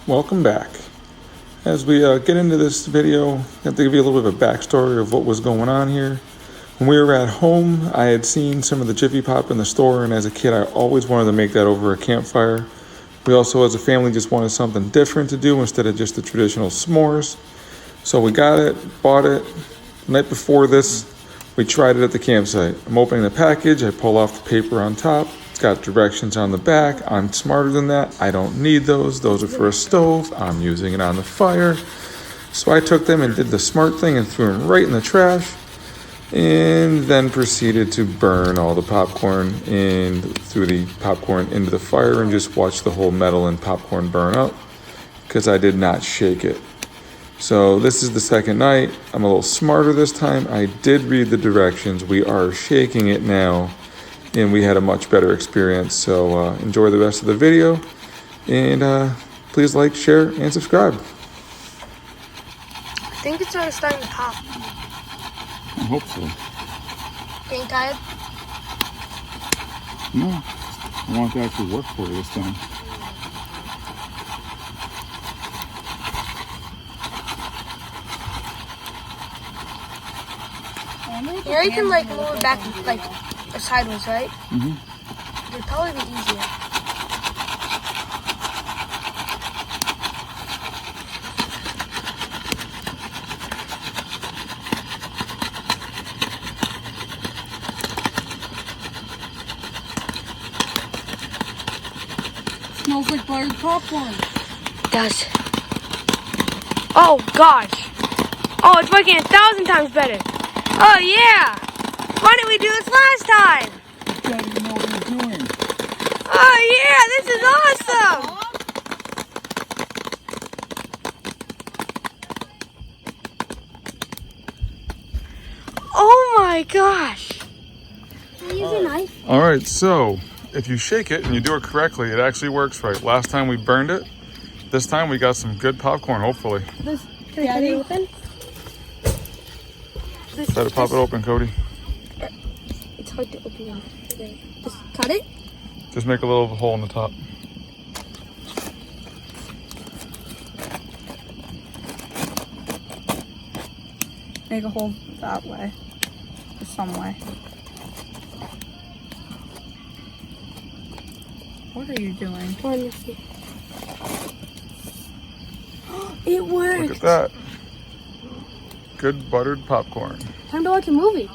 welcome back. As we get into this video, I have to give you a little bit of a backstory of what was going on here. When we were at home, I had seen some of the Jiffy Pop in the store, and as a kid I always wanted to make that over a campfire. We also as a family just wanted something different to do instead of just the traditional s'mores. So we got it, bought it. The night before this, we tried it at the campsite. I'm opening the package, I pull off the paper on top. It's got directions on the back. I'm smarter than that. I don't need those. Those are for a stove. I'm using it on the fire. So I took them and did the smart thing and threw them right in the trash, and then proceeded to burn all the popcorn and threw the popcorn into the fire and just watched the whole metal and popcorn burn up because I did not shake it. So this is the second night. I'm a little smarter this time. I did read the directions. We are shaking it now, and we had a much better experience. So enjoy the rest of the video, and please like, share, and subscribe. I think it's starting to pop. I hope so. Getting tired? No, I want it to actually work for you this time. Yeah, you can like move it back like sideways, right? Mm-hmm. It'd probably be easier. Smells like buttered popcorn. It does. Oh gosh. Oh, it's working 1,000 times better. Oh yeah. Why didn't we do this last time? You don't even know what you're doing. Oh yeah, this is awesome. Oh my gosh. Can I use a knife? All right, so if you shake it and you do it correctly, it actually works right. Last time we burned it. This time we got some good popcorn, hopefully. Can I cut it open? Try to pop it open, Cody. It's hard to open it. Just cut it? Just make a little hole in the top. Make a hole that way. Or some way. What are you doing? Let me see. It worked. Look at that. Good buttered popcorn. Time to watch a movie.